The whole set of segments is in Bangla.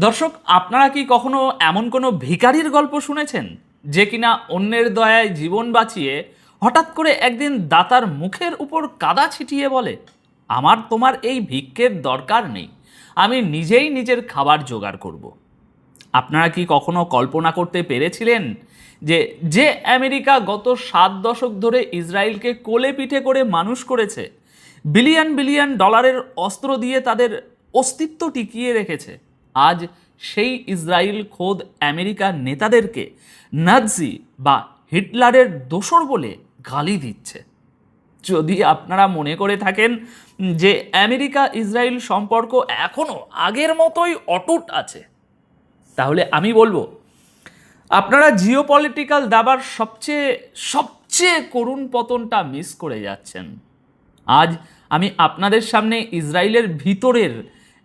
দর্শক, আপনারা কি কখনো এমন কোনো ভিখারির গল্প শুনেছেন যে কিনা অন্যের দয়ায় জীবন বাঁচিয়ে হঠাৎ করে একদিন দাতার মুখের উপর কাদা ছিটিয়ে বলে, আমার তোমার এই ভিক্ষের দরকার নেই, আমি নিজেই নিজের খাবার জোগাড় করব। আপনারা কি কখনো কল্পনা করতে পেরেছিলেন যে যে আমেরিকা গত 7 দশক ধরে ইসরায়েলকে কোলে পিঠে করে মানুষ করেছে, বিলিয়ন বিলিয়ন ডলারের অস্ত্র দিয়ে তাদের অস্তিত্ব টিকিয়ে রেখেছে, আজ সেই ইসরায়েল খোদ আমেরিকার নেতাদেরকে নাৎসি বা হিটলারের দোসর বলে গালি দিচ্ছে। যদি আপনারা মনে করে থাকেন যে আমেরিকা ইসরায়েল সম্পর্ক এখনো আগের মতোই অটুট আছে, তাহলে আমি বলবো আপনারা জিওপলিটিক্যাল দাবার সবচেয়ে সবচেয়ে করুণ পতনটা মিস করে যাচ্ছেন। আজ আমি আপনাদের সামনে ইসরায়েলের ভিতরের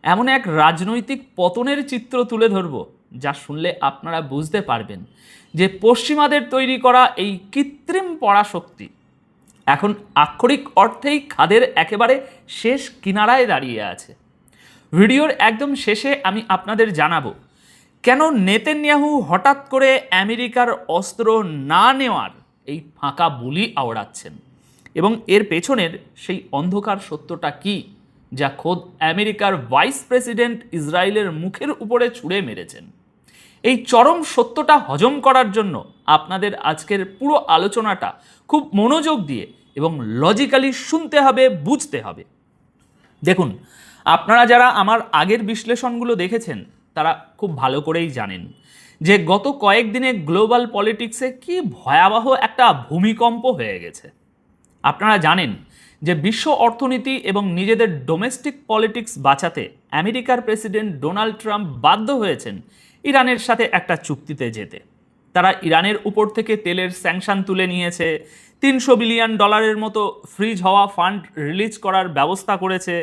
এমন এক রাজনৈতিক পতনের চিত্র তুলে ধরব, যা শুনলে আপনারা বুঝতে পারবেন যে পশ্চিমাদের তৈরি করা এই কৃত্রিম পরাশক্তি এখন আক্ষরিক অর্থেই খাদের একেবারে শেষ কিনারায় দাঁড়িয়ে আছে। ভিডিওর একদম শেষে আমি আপনাদের জানাবো কেন নেতানিয়াহু হঠাৎ করে আমেরিকার অস্ত্র না নেওয়ার এই ফাঁকা বুলি আওড়াচ্ছেন এবং এর পেছনের সেই অন্ধকার সত্যটা কি, যা খোদ আমেরিকার ভাইস প্রেসিডেন্ট ইসরায়েলের মুখের উপরে ছুঁড়ে মেরেছেন। এই চরম সত্যটা হজম করার জন্য আপনাদের আজকের পুরো আলোচনাটা খুব মনোযোগ দিয়ে এবং লজিক্যালি শুনতে হবে, বুঝতে হবে। দেখুন, আপনারা যারা আমার আগের বিশ্লেষণগুলো দেখেছেন তারা খুব ভালো করেই জানেন যে গত কয়েকদিনে গ্লোবাল পলিটিক্সে কি ভয়াবহ একটা ভূমিকম্প হয়ে গেছে। আপনারা জানেন যে বিশ্ব অর্থনীতি এবং নিজেদের ডোমেস্টিক পলিটিক্স বাঁচাতে আমেরিকার প্রেসিডেন্ট ডোনাল্ড ট্রাম্প বাধ্য হয়েছেন ইরানের সাথে একটা চুক্তিতে যেতে। তারা ইরানের উপর থেকে তেলের স্যাংশন তুলে নিয়েছে, $300 বিলিয়ন মতো ফ্রিজ হওয়া ফান্ড রিলিজ করার ব্যবস্থা করেছে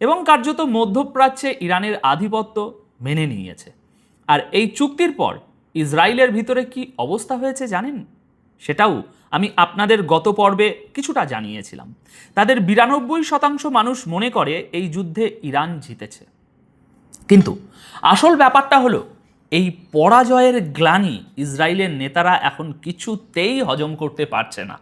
এবং কার্যত মধ্যপ্রাচ্যে ইরানের আধিপত্য মেনে নিয়েছে। আর এই চুক্তির পর ইসরায়েলের ভিতরে কি অবস্থা হয়েছে জানেন? সেটাও আমি আপনাদের গত পর্বে কিছুটা জানিয়েছিলাম। তাদের 92% মানুষ মনে করে এই যুদ্ধে ইরান জিতেছে। কিন্তু আসল ব্যাপারটা হলো এই পরাজয়ের গ্লানি ইসরায়েলের নেতারা এখন কিছুতেই হজম করতে পারছে না।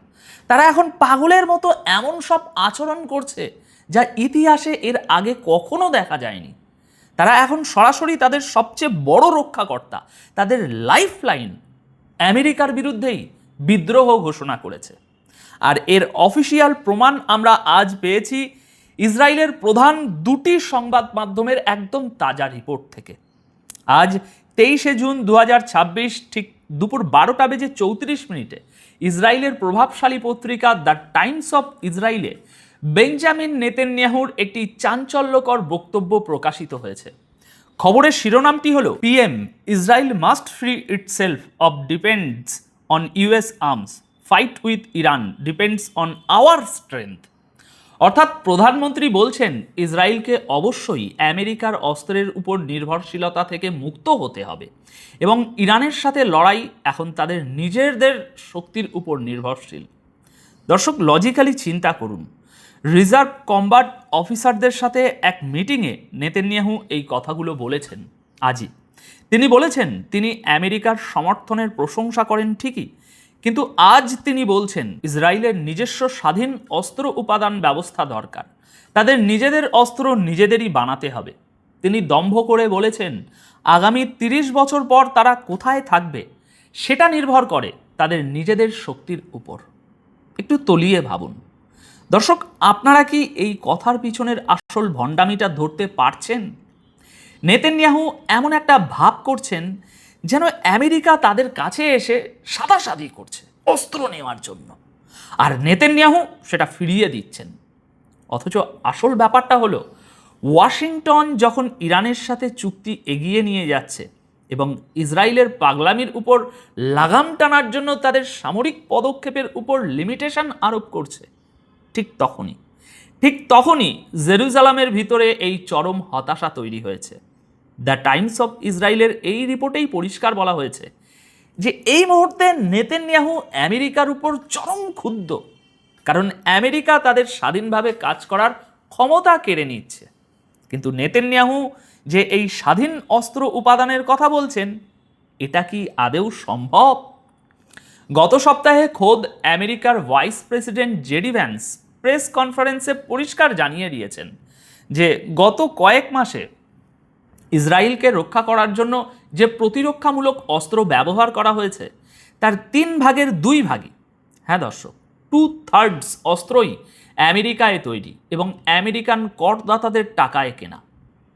তারা এখন পাগলের মতো এমন সব আচরণ করছে যা ইতিহাসে এর আগে কখনো দেখা যায়নি। তারা এখন সরাসরি তাদের সবচেয়ে বড় রক্ষাকর্তা, তাদের লাইফ লাইন আমেরিকার বিরুদ্ধেই বিদ্রোহ ঘোষণা করেছে। আর এর অফিসিয়াল প্রমাণ আমরা আজ পেয়েছি ইসরায়েলের প্রধান দুটি সংবাদ মাধ্যমের একদম তাজা রিপোর্ট থেকে। আজ 23শে জুন 2026 ঠিক দুপুর 12:34 ইসরায়েলের প্রভাবশালী পত্রিকা দ্য টাইমস অফ ইসরায়েলে বেঞ্জামিন নেতানিয়াহুর একটি চাঞ্চল্যকর বক্তব্য প্রকাশিত হয়েছে। খবরের শিরোনামটি হলো PM Israel must free itself of depends on US arms, fight with Iran depends on our strength. অর্থাৎ প্রধানমন্ত্রী বলছেন ইসরায়েলকে অবশ্যই আমেরিকার অস্ত্রের উপর নির্ভরশীলতা থেকে মুক্ত হতে হবে এবং ইরানের সাথে লড়াই এখন তাদের নিজেদের শক্তির উপর নির্ভরশীল। দর্শক, লজিক্যালি চিন্তা করুন, রিজার্ভ কম্বাট অফিসারদের সাথে এক মিটিংয়ে নেতানিয়াহু এই কথাগুলো বলেছেন আজই। তিনি বলেছেন তিনি আমেরিকার সমর্থনের প্রশংসা করেন ঠিকই, কিন্তু আজ তিনি বলছেন ইসরায়েলের নিজস্ব স্বাধীন অস্ত্র উপাদান ব্যবস্থা দরকার, তাদের নিজেদের অস্ত্র নিজেদেরই বানাতে হবে। তিনি দম্ভ করে বলেছেন আগামী 30 বছর পর তারা কোথায় থাকবে সেটা নির্ভর করে তাদের নিজেদের শক্তির উপর। একটু তলিয়ে ভাবুন দর্শক, আপনারা কি এই কথার পিছনের আসল ভণ্ডামিটা ধরতে পারছেন? নেতানিয়াহু এমন একটা ভাব করছেন যেন আমেরিকা তাদের কাছে এসে সাদাসাদি করছে অস্ত্র নেওয়ার জন্য, আর নেতানিয়াহু সেটা ফিরিয়ে দিচ্ছেন। অথচ আসল ব্যাপারটা হলো ওয়াশিংটন যখন ইরানের সাথে চুক্তি এগিয়ে নিয়ে যাচ্ছে এবং ইসরায়েলের পাগলামির উপর লাগাম টানার জন্য তাদের সামরিক পদক্ষেপের উপর লিমিটেশন আরোপ করছে, ঠিক তখনই জেরুজালেমের ভিতরে এই চরম হতাশা তৈরি হয়েছে। দ্য টাইমস অফ ইসরায়েলের এই রিপোর্টেই পরিষ্কার বলা হয়েছে যে এই মুহূর্তে নেতানিয়াহু আমেরিকার উপর চরম ক্ষুব্ধ, কারণ আমেরিকা তাদের স্বাধীনভাবে কাজ করার ক্ষমতা কেড়ে নিচ্ছে। কিন্তু নেতানিয়াহু যে এই স্বাধীন অস্ত্র উপাদানের কথা বলছেন, এটা কি আদেও সম্ভব? গত সপ্তাহে খোদ আমেরিকার vice president JD Vance press কনফারেন্সে পরিষ্কার জানিয়ে দিয়েছেন যে গত কয়েক মাসে ইসরায়েলকে রক্ষা করার জন্য যে প্রতিরক্ষামূলক অস্ত্র ব্যবহার করা হয়েছে তার 3/2 ভাগই, হ্যাঁ দর্শক, 2/3 অস্ত্রই আমেরিকায় তৈরি এবং আমেরিকান করদাতাদের টাকায় কেনা।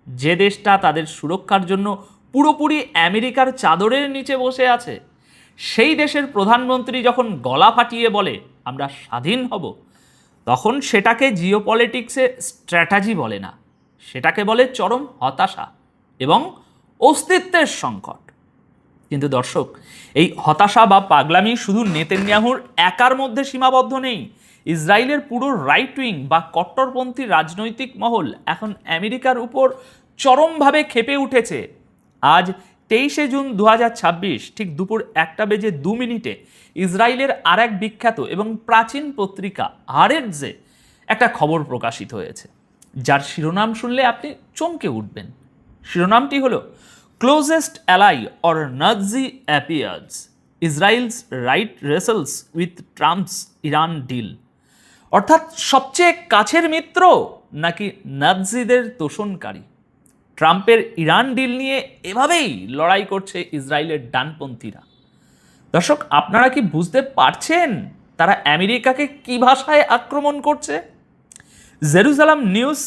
যে দেশটা তাদের সুরক্ষার জন্য পুরোপুরি আমেরিকার চাদরের নিচে বসে আছে, সেই দেশের প্রধানমন্ত্রী যখন গলা ফাটিয়ে বলে আমরা স্বাধীন হব, তখন সেটাকে জিওপলিটিক্সে স্ট্র্যাটেজি বলে না, সেটাকে বলে চরম হতাশা এবং অস্তিত্বের সংকট। কিন্তু দর্শক, এই হতাশা বা পাগলামি শুধু নেতানিয়াহুর একার মধ্যে সীমাবদ্ধ নেই। ইসরায়েলের পুরো রাইট উইং বা কট্টরপন্থী রাজনৈতিক মহল এখন আমেরিকার উপর চরমভাবে ক্ষেপে উঠেছে। আজ 23শে জুন 2026 ঠিক দুপুর 1:02 ইসরায়েলের আর এক বিখ্যাত এবং প্রাচীন পত্রিকা হারেটজে একটা খবর প্রকাশিত হয়েছে, যার শিরোনাম শুনলে আপনি চমকে উঠবেন। শিরোনামটি হলো closest ally or Nazi appears, Israel's right wrestles with Trump's Iran deal. অর্থাৎ সবচেয়ে কাছের মিত্র নাকি নাৎসিদের তোষণকারী। ট্রাম্পের ইরান ডিল নিয়ে এভাবেই লড়াই করছে ইসরায়েলের ডানপন্থীরা। দর্শক, আপনারা কি বুঝতে পারছেন তারা আমেরিকাকে কি ভাষায় আক্রমণ করছে? জেরুজালেম নিউজ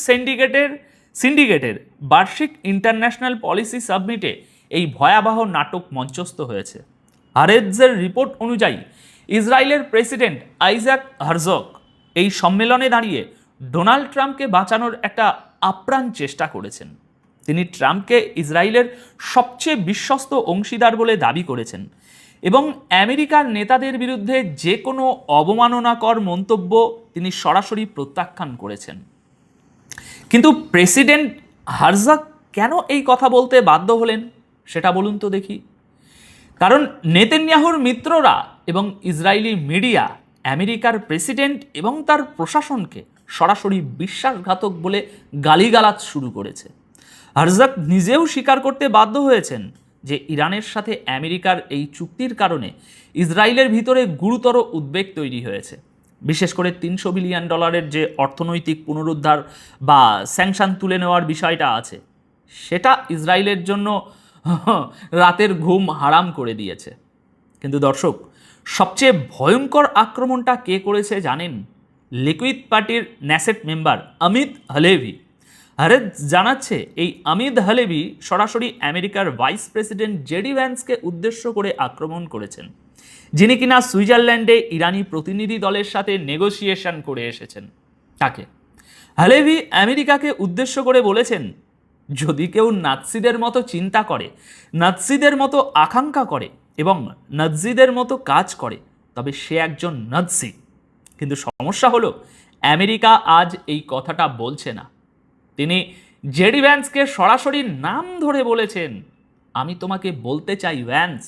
সিন্ডিকেটের বার্ষিক ইন্টারন্যাশনাল পলিসি সাবমিটে এই ভয়াবহ নাটক মঞ্চস্থ হয়েছে। হারেটজের রিপোর্ট অনুযায়ী ইসরায়েলের প্রেসিডেন্ট আইজাক হারজগ এই সম্মেলনে দাঁড়িয়ে ডোনাল্ড ট্রাম্পকে বাঁচানোর একটা আপ্রাণ চেষ্টা করেছেন। তিনি ট্রাম্পকে ইসরায়েলের সবচেয়ে বিশ্বস্ত অংশীদার বলে দাবি করেছেন এবং আমেরিকার নেতাদের বিরুদ্ধে যে কোনো অবমাননাকর মন্তব্য তিনি সরাসরি প্রত্যাখ্যান করেছেন। কিন্তু প্রেসিডেন্ট হারজাগ কেন এই কথা বলতে বাধ্য হলেন সেটা বলুন তো দেখি। কারণ নেতানিয়াহুর মিত্ররা এবং ইসরায়েলি মিডিয়া আমেরিকার প্রেসিডেন্ট এবং তার প্রশাসনকে সরাসরি বিশ্বাসঘাতক বলে গালিগালাজ শুরু করেছে। হারজাগ নিজেও স্বীকার করতে বাধ্য হয়েছেন যে ইরানের সাথে আমেরিকার এই চুক্তির কারণে ইসরায়েলের ভিতরে গুরুতর উদ্বেগ তৈরি হয়েছে। বিশেষ করে $300 বিলিয়ন যে অর্থনৈতিক পুনরুদ্ধার বা স্যাংশন তুলে নেওয়ার বিষয়টা আছে, সেটা ইসরায়েলের জন্য রাতের ঘুম হারাম করে দিয়েছে। কিন্তু দর্শক, সবচেয়ে ভয়ঙ্কর আক্রমণটা কে করেছে জানেন? লিকুইড পার্টির ন্যাসেট মেম্বার আমিদ হালেভি। হারেজ জানাচ্ছে এই আমিদ হালেভি সরাসরি আমেরিকার ভাইস প্রেসিডেন্ট জেডি ভ্যান্সকে উদ্দেশ্য করে আক্রমণ করেছেন, যিনি কিনা সুইজারল্যান্ডে ইরানি প্রতিনিধি দলের সাথে নেগোসিয়েশন করে এসেছেন। তাকে হালেভি আমেরিকাকে উদ্দেশ্য করে বলেছেন, যদি কেউ নাৎসিদের মতো চিন্তা করে, নাৎসিদের মতো আকাঙ্ক্ষা করে এবং নাৎসিদের মতো কাজ করে, তবে সে একজন নাৎসি। কিন্তু সমস্যা হলো আমেরিকা আজ এই কথাটা বলছে না। তিনি জেডি ভ্যান্সকে সরাসরি নাম ধরে বলেছেন, আমি তোমাকে বলতে চাই ভ্যান্স,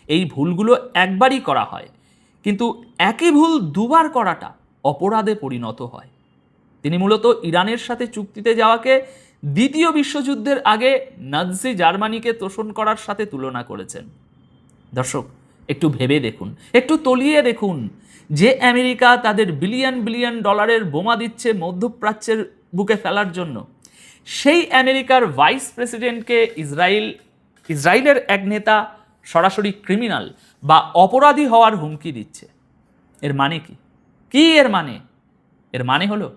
এই ভুলগুলো একবারই করা হয়, কিন্তু একই ভুল দুবার করাটা অপরাধে পরিণত হয়। তিনি মূলত ইরানের সাথে চুক্তিতে যাওয়াকে দ্বিতীয় বিশ্বযুদ্ধের আগে নাৎসি জার্মানিকে তোষণ করার সাথে তুলনা করেছেন। দর্শক, একটু ভেবে দেখুন, একটু তলিয়ে দেখুন, যে আমেরিকা তাদের বিলিয়ন বিলিয়ন ডলারের বোমা দিচ্ছে মধ্যপ্রাচ্যের বুকে ফেলার জন্য, সেই আমেরিকার ভাইস প্রেসিডেন্টকে ইসরায়েলের এক নেতা সরাসরি ক্রিমিনাল বা অপরাধী হওয়ার হুমকি দিচ্ছে। এর মানে কি? এর মানে হলো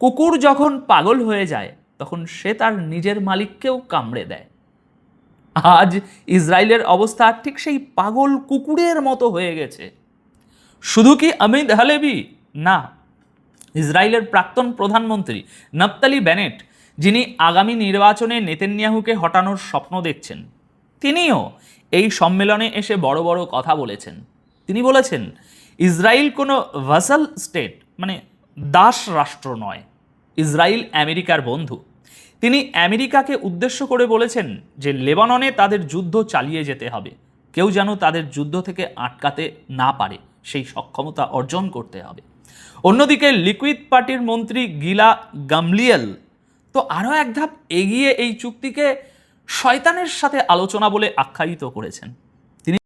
কুকুর যখন পাগল হয়ে যায় তখন সে তার নিজের মালিককেও কামড়ে দেয়। আজ ইসরায়েলের অবস্থা ঠিক সেই পাগল কুকুরের মতো হয়ে গেছে। শুধু কি আমিদ হালেভি? না, ইসরায়েলের প্রাক্তন প্রধানমন্ত্রী নাফতালি বেনেট, যিনি আগামী নির্বাচনে নেতানিয়াহুকে হটানোর স্বপ্ন দেখছেন, তিনিও এই সম্মেলনে এসে বড় বড় কথা বলেছেন। তিনি বলেছেন, ইসরায়েল কোনো ভাসাল স্টেট মানে দাস রাষ্ট্র নয়, ইসরায়েল আমেরিকার বন্ধু। তিনি আমেরিকাকে উদ্দেশ্য করে বলেছেন যে লেবাননে তাদের যুদ্ধ চালিয়ে যেতে হবে, কেউ যেন তাদের যুদ্ধ থেকে আটকাতে না পারে সেই সক্ষমতা অর্জন করতে হবে। অন্যদিকে লিকুইড পার্টির মন্ত্রী গিলা গামলিয়েল তো আরও এক ধাপ এগিয়ে এই চুক্তিকে শয়তানের সাথে আলোচনা বলে আখ্যায়িত করেছেন।